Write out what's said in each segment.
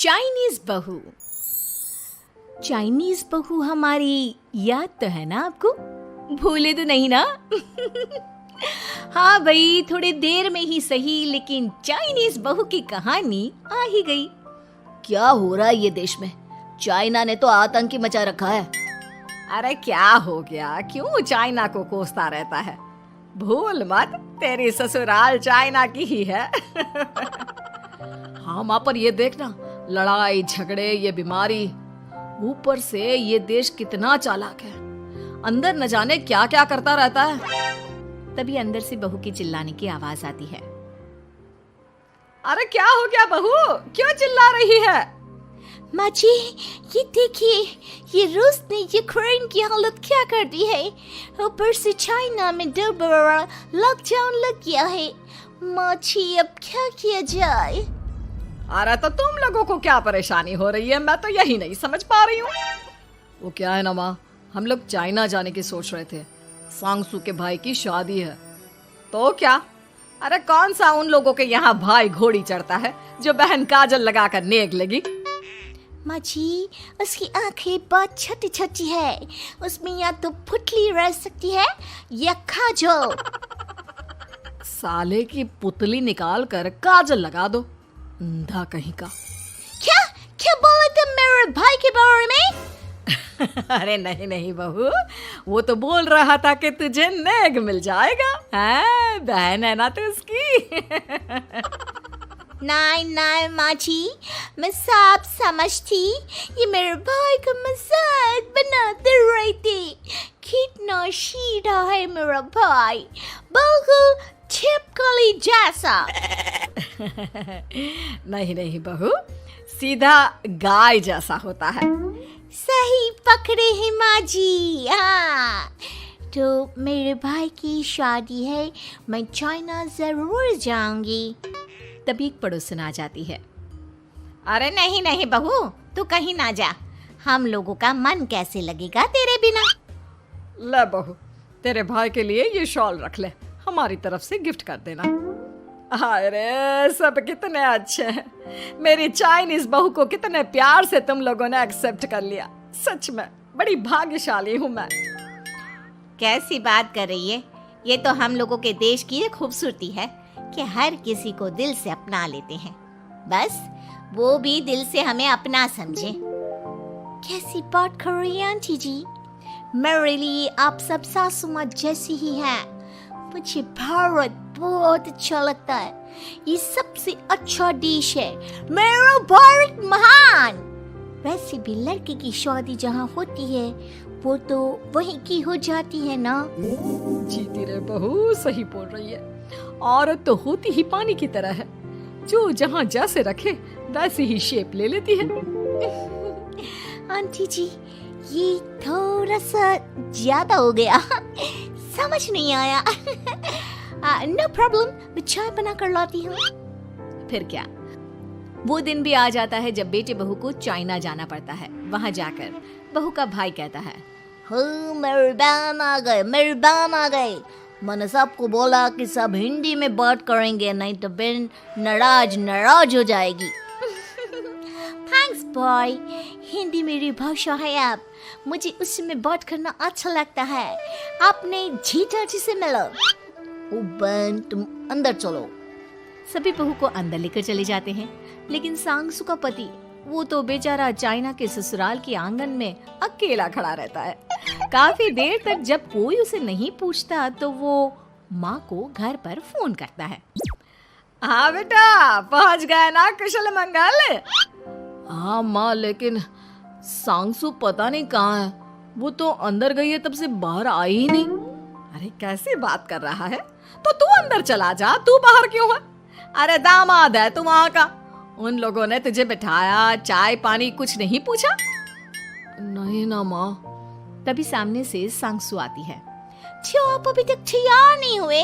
Chinese बहू। Chinese बहू हमारी याद तो है ना आपको? भूले तो नहीं ना? हाँ भाई, थोड़ी देर में ही सही, लेकिन चाइनीज बहू की कहानी आ ही गई। क्या हो रहा है ये देश में? चाइना ने तो आतंक ही मचा रखा है। अरे क्या हो गया? क्यों चाइना को कोसता रहता है? भूल मत, तेरी ससुराल चाइना की ही है। हाँ माँ, पर ये देखना, लड़ाई झगड़े, ये बीमारी, ऊपर से ये देश कितना चालाक है, अंदर न जाने क्या क्या करता रहता है। तभी अंदर से बहू की चिल्लाने की आवाज आती है। अरे क्या हो गया बहू, क्यों चिल्ला रही है? माँ जी, ये देखिए, ये रूस ने यूक्रेन की हालत क्या कर दी है। ऊपर से चाइना में दोबारा लॉकडाउन लग गया है। माँ जी, अब क्या किया जाए? अरे तो तुम लोगों को क्या परेशानी हो रही है, मैं तो यही नहीं समझ पा रही हूँ। वो क्या है ना माँ, हम लोग चाइना जाने की सोच रहे थे, सांगसू के भाई की शादी है। तो क्या? अरे कौन सा उन लोगों के यहाँ भाई घोड़ी चढ़ता है जो बहन काजल लगाकर नेक लगी? माँ जी, उसकी आंखें बहुत छोटी छोटी है, उसमें या तो पुतली रह सकती है या काजल। साले की पुतली निकाल कर काजल लगा दो, अंधा कहीं का। क्या क्या बोले तुम मेरे भाई के बारे में? अरे नहीं नहीं बहू, वो तो बोल रहा था कि तुझे नेग मिल जाएगा। हाँ, बहन है ना तो उसकी। नहीं नहीं माँ जी, मैं सब समझती, ये मेरे भाई का मजाक बनाते रहते। कितना सीधा है मेरा भाई, बिल्कुल छिपकली जैसा। नहीं नहीं बहू, सीधा गाय जैसा होता है। सही पकड़े हैं माँ जी। हाँ, तो मेरे भाई की शादी है, मैं चाइना जरूर जाऊंगी। तभी एक पड़ोसन आ जाती है। अरे नहीं नहीं बहू, तू कहीं ना जा, हम लोगों का मन कैसे लगेगा तेरे बिना। ले बहू, तेरे भाई के लिए ये शॉल रख ले, हमारी तरफ से गिफ्ट कर देना। अरे सब कितने अच्छे हैं, मेरी चाइनीज बहू को कितने प्यार से तुम लोगों ने एक्सेप्ट कर लिया। सच में बड़ी भाग्यशाली हूँ मैं। कैसी बात कर रही है? ये तो हम लोगों के देश की खूबसूरती है कि हर किसी को दिल से अपना लेते हैं, बस वो भी दिल से हमें अपना समझे। कैसी बात कर रही है आंटी जी? मेरे लिए आप सब सासू माँ जैसी ही हैं। मुझे भारत बहुत अच्छा लगता है, ये सबसे अच्छा देश है, मेरा भारत महान। वैसे भी लड़के की शादी जहाँ होती है वो तो वहीं की हो जाती है ना। जीती रे बहू, सही बोल रही है। औरत तो होती ही पानी की तरह है, जो जहाँ जैसे रखे वैसी ही शेप ले लेती है। आंटी जी, ये थोड़ा सा ज्यादा हो गया, समझ नहीं आया। नो प्रॉब्लम, मैं चाय बना कर लाती हूँ। फिर क्या, वो दिन भी आ जाता है जब बेटे बहू को चाइना जाना पड़ता है। वहाँ जाकर बहू का भाई कहता है, मेरे बहन आ गए, मेरे बहन आ गए। मैंने सबको बोला कि सब हिंदी में बात करेंगे, नहीं तो बहन नाराज हो जाएगी। थैंक्स बॉय, हिंदी मेरी भाषा है, आप मुझे उसमें बात करना अच्छा लगता है। आपने जीजा जी से मिलो। ओ बहन, तुम अंदर चलो। सभी बहू को अंदर लेकर चले जाते हैं, लेकिन सांगसू का पति, वो तो बेचारा चाइना के ससुराल के आंगन में अकेला खड़ा रहता है। काफी देर तक जब कोई उसे नहीं पूछता तो वो माँ को घर पर फोन करता है। हाँ बेटा, पहुँच गए ना कुशल मंगल? हाँ माँ, लेकिन सांगसू पता नहीं कहाँ है, वो तो अंदर गई है, तब से बाहर आई ही नहीं। अरे कैसी बात कर रहा है? तो तू अंदर चला जा, तू बाहर क्यों है? अरे दामाद है तू वहाँ का, उन लोगों ने तुझे बिठाया, चाय पानी कुछ नहीं पूछा? नहीं ना माँ। तभी सामने से सांगसू आती है। क्यों आप अभी तक तैयार नहीं हुए?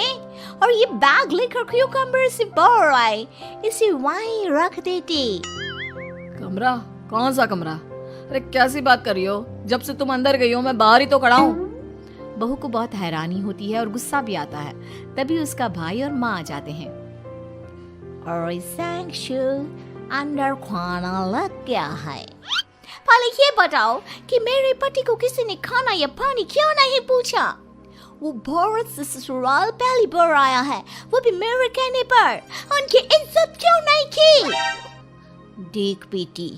और ये बैग लेकर क्यों कमरे से बाहर आए? इसे वहीं रख देते। कमरा? कौन सा कमरा? अरे कैसी बात कर रही हो? जब से तुम अंदर गई हो मैं बाहर ही तो खड़ा हूँ। बहू को बहुत हैरानी होती है और गुस्सा भी आता है। तभी उसका भाई और माँ आ जाते हैं। और सांगसू, अंदर खाना लग गया है। पहले ये बताओ कि मेरे पति को किसी ने खाना या पानी क्यों नहीं पूछा? वो भारत से ससुराल पहली बार आया है, वो भी मेरे कहने पर। उनकी इज्जत क्यों नहीं की? देख बेटी,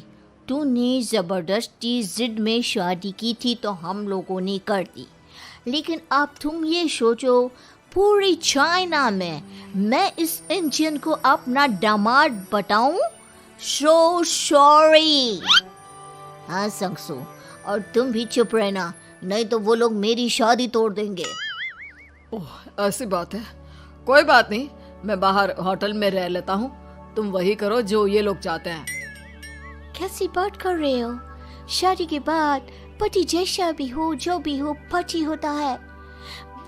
तूने जबरदस्ती जिद में शादी की थी तो हम लोगों ने कर दी, लेकिन अब तुम ये सोचो, पूरी चाइना में मैं इस इंडियन को अपना दामाद बताऊं? So sorry. हाँ संगसू, और तुम भी चुप रहना, नहीं तो वो लोग मेरी शादी तोड़ देंगे। ओह, ऐसी बात है। कोई बात नहीं, मैं बाहर होटल में रह लेता हूँ, तुम वही करो जो ये लोग चाहते हैं। कैसी बात कर रहे हो? शादी के बाद पति जैसा भी हो, जो भी हो, पति होता है।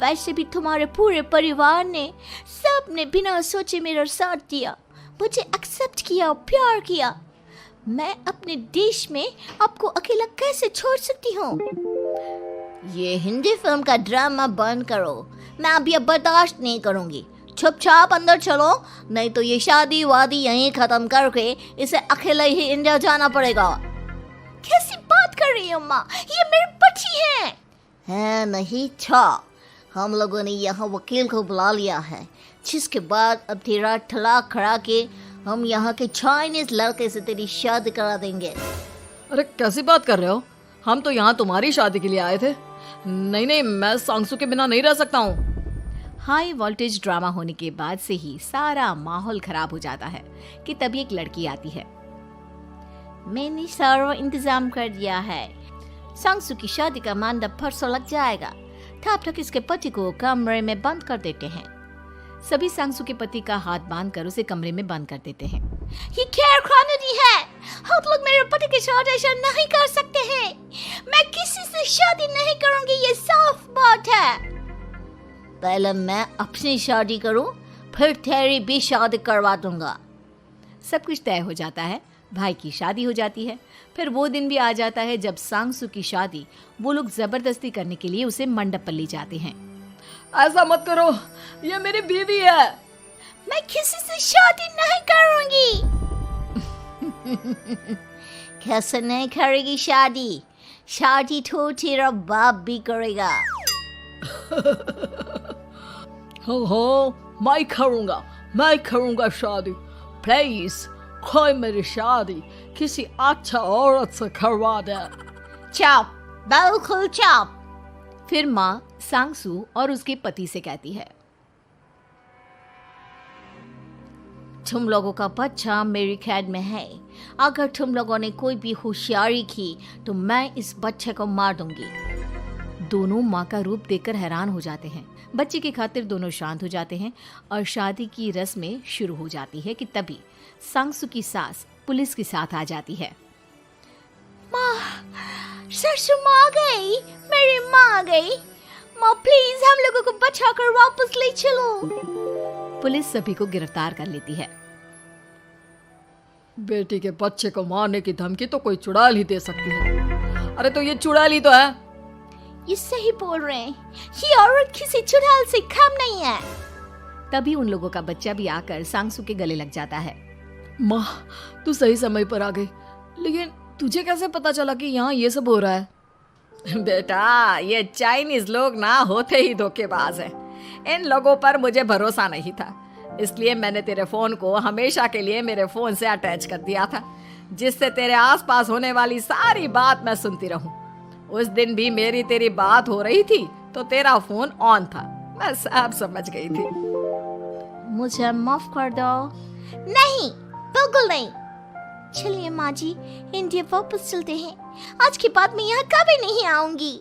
वैसे भी तुम्हारे पूरे परिवार ने, सबने बिना सोचे मेरा साथ दिया, मुझे एक्सेप्ट किया, प्यार किया। मैं अपने देश में आपको अकेला कैसे छोड़ सकती हूँ? ये हिंदी फिल्म का ड्रामा बंद करो, मैं अभी अब बर्दाश्त नहीं करूँगी। चुपचाप अंदर चलो, नहीं तो ये शादी वादी यहीं खत्म करके इसे अकेले ही इंडिया जाना पड़ेगा। कैसी बात कर रही हो माँ? ये मेरे पति हैं। है नहीं था, हम लोगों ने यहाँ वकील को बुला लिया है, जिसके बाद अब तेरा तलाक करा के हम यहाँ के चाइनीज लड़के से तेरी शादी करा देंगे। अरे कैसी बात कर रहे हो? हम तो यहाँ तुम्हारी शादी के लिए आए थे। नहीं, मैं सांगसू के बिना नहीं रह सकता हूँ। हाई वोल्टेज ड्रामा होने के बाद से ही सारा माहौल खराब हो जाता है कि तभी एक लड़की आती है। मैंने सारा इंतजाम कर दिया है, सांगसू की शादी का मंडप परसों लग जाएगा। तब तक इसके पति को कमरे में बंद कर देते हैं। सभी सांगसू के पति का हाथ बांधकर उसे कमरे में बंद कर देते हैं। ये क्या कानूनी है? आप लोग मेरे पति के साथ ऐसा नहीं कर सकते हैं। मैं किसी से शादी नहीं करूंगी, ये साफ बात है। पहले मैं अपनी शादी करूं, फिर तेरी भी शादी करवा दूंगा। सब कुछ तय हो जाता है, भाई की शादी हो जाती है। फिर वो दिन भी आ जाता है जब सांगसू की शादी वो लोग जबरदस्ती करने के लिए उसे मंडप पर ले जाते हैं। ऐसा मत करो, ये मेरी बीवी है। मैं किसी से शादी नहीं करूंगी। कैसे नहीं करेगी शादी? शादी तो तेरा बाप भी करेगा। हो, मैं करूंगा शादी। प्लीज कोई मेरी शादी किसी अच्छा औरत से करवा दे। चुप, बिल्कुल चुप। फिर माँ सांगसू और उसके पति से कहती है, तुम लोगों का बच्चा मेरी कैद में है। अगर तुम लोगों ने कोई भी होशियारी की तो मैं इस बच्चे को मार दूंगी। दोनों माँ का रूप देखकर हैरान हो जाते हैं। बच्चे की खातिर दोनों शांत हो जाते हैं और शादी की रस्में शुरू हो जाती है कि तभी सांगसू की सास पुलिस के साथ आ जाती है। माँ, सरसू माँ आ गई, मेरी माँ आ गई। माँ प्लीज हम लोगों को बचाकर वापस ले चलो। पुलिस सभी को गिरफ्तार कर लेती है। बेटी के बच्चे को मारने की धमकी तो कोई चुड़ैल ही दे सकती है। अरे तो ये चुड़ैल ही तो है। ये सही बोल रहे हैं, ये औरत किसी चुड़ैल से कम नहीं है। तभी उन लोगों का बच्चा भी आकर सांगसू के गले लग जाता है। माँ, तू सही समय पर आ गई, लेकिन तुझे कैसे पता चला कि यहाँ ये सब हो रहा है? बेटा, ये चाइनीज लोग ना होते ही धोखेबाज हैं। इन लोगों पर मुझे भरोसा नहीं था, इसलिए मैंने तेरे फोन को हमेशा के लिए मेरे फोन से अटैच कर दिया था, जिससे तेरे आसपास होने वाली सारी बात मैं सुनती रहूं। उस दिन भी मेरी तेरी बात हो रही थी तो तेरा फोन ऑन था, मैं सब समझ गई थी। मुझे माफ कर दो। नहीं, बिल्कुल नहीं। चलिए माँ जी, इंडिया वापस चलते हैं। आज के बाद मैं यहाँ कभी नहीं आऊंगी।